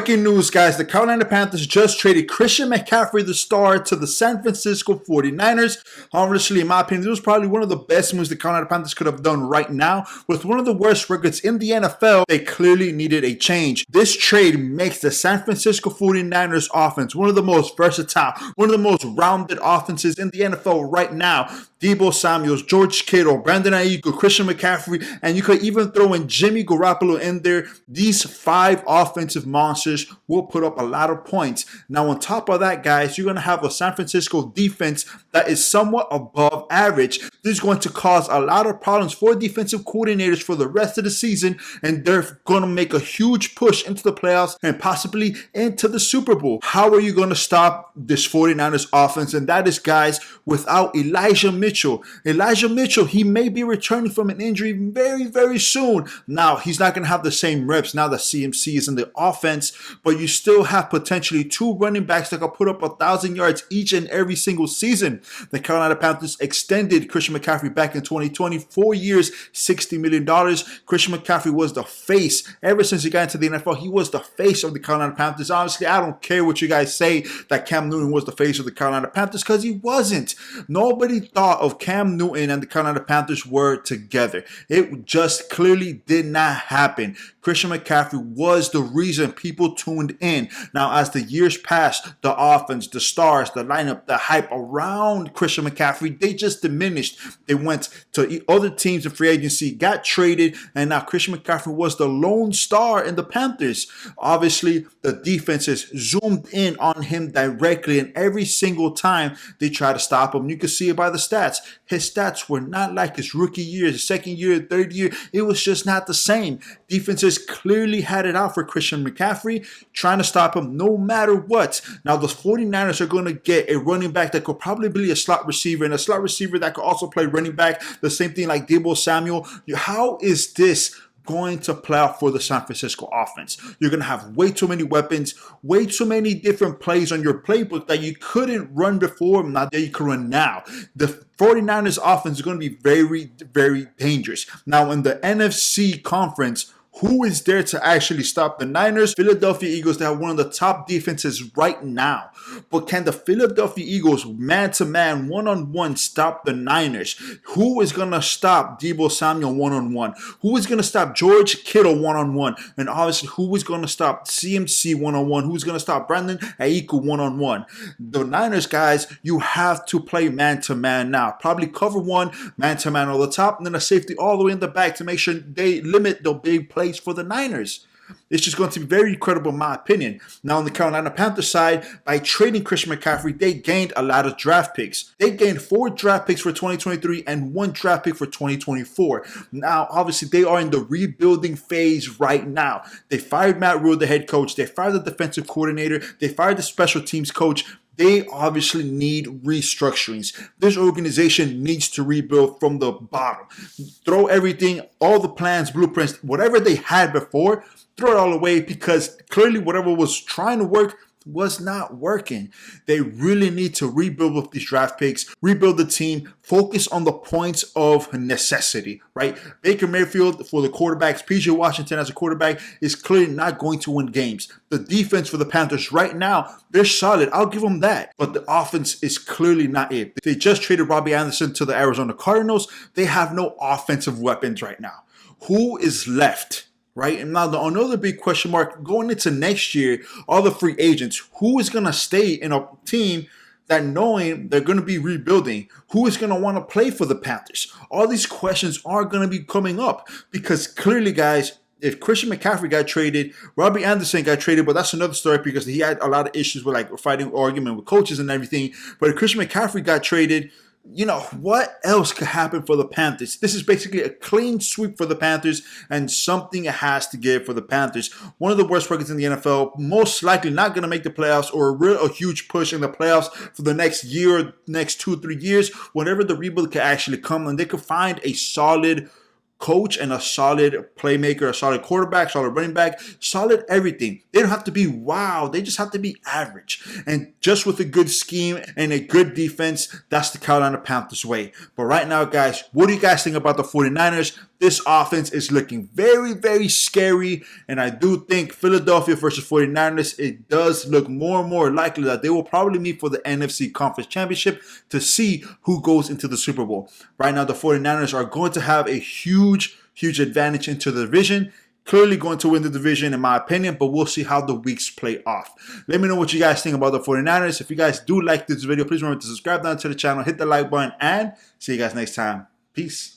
Breaking news, guys. The Carolina Panthers just traded Christian McCaffrey, the star, to the San Francisco 49ers. Obviously, in my opinion, this was probably one of the best moves the Carolina Panthers could have done right now. With one of the worst records in the NFL, they clearly needed a change. This trade makes the San Francisco 49ers offense one of the most versatile, one of the most rounded offenses in the NFL right now. Deeboo Samuel, George Kittle, Brandon Ayuk, Christian McCaffrey, and you could even throw in Jimmy Garoppolo in there. These 5 offensive monsters will put up a lot of points. Now, on top of that, guys, you're going to have a San Francisco defense that is somewhat above average. This is going to cause a lot of problems for defensive coordinators for the rest of the season, and they're going to make a huge push into the playoffs and possibly into the Super Bowl. How are you going to stop this 49ers offense? And that is, guys, without Elijah Mitchell. Elijah Mitchell, he may be returning from an injury very, very soon. Now, he's not going to have the same reps now that CMC is in the offense, but you still have potentially 2 running backs that can put up 1,000 yards each and every single season. The Carolina Panthers extended Christian McCaffrey back in 2020, 4 years, $60 million. Christian McCaffrey was the face. Ever since he got into the NFL, he was the face of the Carolina Panthers. Honestly, I don't care what you guys say that Cam Newton was the face of the Carolina Panthers, because he wasn't. Nobody thought of Cam Newton and the Carolina Panthers were together. It just clearly did not happen. Christian McCaffrey was the reason people tuned in. Now, as the years passed, the offense, the stars, the lineup, the hype around Christian McCaffrey, they just diminished. They went to other teams in free agency, got traded, and now Christian McCaffrey was the lone star in the Panthers. Obviously, the defenses zoomed in on him directly, and every single time they tried to stop him, you can see it by the stats. His stats were not like his rookie year, his second year, third year. It was just not the same. Defenses clearly had it out for Christian McCaffrey, trying to stop him no matter what. Now, the 49ers are going to get a running back that could probably be a slot receiver, and a slot receiver that could also play running back. The same thing like Deeboo Samuel. How is this going to play out for the San Francisco offense? You're going to have way too many weapons, way too many different plays on your playbook that you couldn't run before, not that you can run now. The 49ers offense is going to be very, very dangerous. Now, in the NFC conference, who is there to actually stop the Niners? Philadelphia Eagles, they have one of the top defenses right now. But can the Philadelphia Eagles man-to-man, one-on-one stop the Niners? Who is going to stop Deeboo Samuel one-on-one? Who is going to stop George Kittle one-on-one? And obviously, who is going to stop CMC one-on-one? Who's going to stop Brandon Ayuk one-on-one? The Niners, guys, you have to play man-to-man now. Probably cover one, man-to-man on the top, and then a safety all the way in the back to make sure they limit the big plays for the Niners. It's just going to be very credible in my opinion. Now, on the Carolina Panthers side, by trading Christian McCaffrey, they gained a lot of draft picks. They gained 4 draft picks for 2023 and 1 draft pick for 2024. Now, obviously, they are in the rebuilding phase right now. They fired Matt Rule, the head coach. They fired the defensive coordinator. They fired the special teams coach. They obviously need restructurings. This organization needs to rebuild from the bottom. Throw everything, all the plans, blueprints, whatever they had before, throw it all away, because clearly whatever was trying to work was not working. They really need to rebuild with these draft picks, rebuild the team, focus on the points of necessity, right? Baker Mayfield for the quarterbacks, PJ Washington as a quarterback is clearly not going to win games. The defense for the Panthers right now, they're solid. I'll give them that. But the offense is clearly not it. They just traded Robbie Anderson to the Arizona Cardinals. They have no offensive weapons right now. Who is left? Right? And now another big question mark going into next year are the free agents. Who is going to stay in a team that knowing they're going to be rebuilding? Who is going to want to play for the Panthers? All these questions are going to be coming up, because clearly, guys, if Christian McCaffrey got traded, Robbie Anderson got traded, but that's another story because he had a lot of issues with like fighting argument with coaches and everything. But if Christian McCaffrey got traded, you know, what else could happen for the Panthers? This is basically a clean sweep for the Panthers, and something has to give for the Panthers. One of the worst records in the NFL, most likely not going to make the playoffs or a huge push in the playoffs for the next year, next 2-3 years, whenever the rebuild can actually come and they can find a solid coach and a solid playmaker, a solid quarterback, solid running back, solid everything. They don't have to be wow. They just have to be average. And just with a good scheme and a good defense, that's the Carolina Panthers way. But right now, guys, what do you guys think about the 49ers? This offense is looking very, very scary. And I do think Philadelphia versus 49ers, it does look more and more likely that they will probably meet for the NFC Conference Championship to see who goes into the Super Bowl. Right now, the 49ers are going to have a huge advantage into the division. Clearly going to win the division in my opinion, but we'll see how the weeks play off. Let me know what you guys think about the 49ers. If you guys do like this video, please remember to subscribe down to the channel, hit the like button, and see you guys next time. Peace.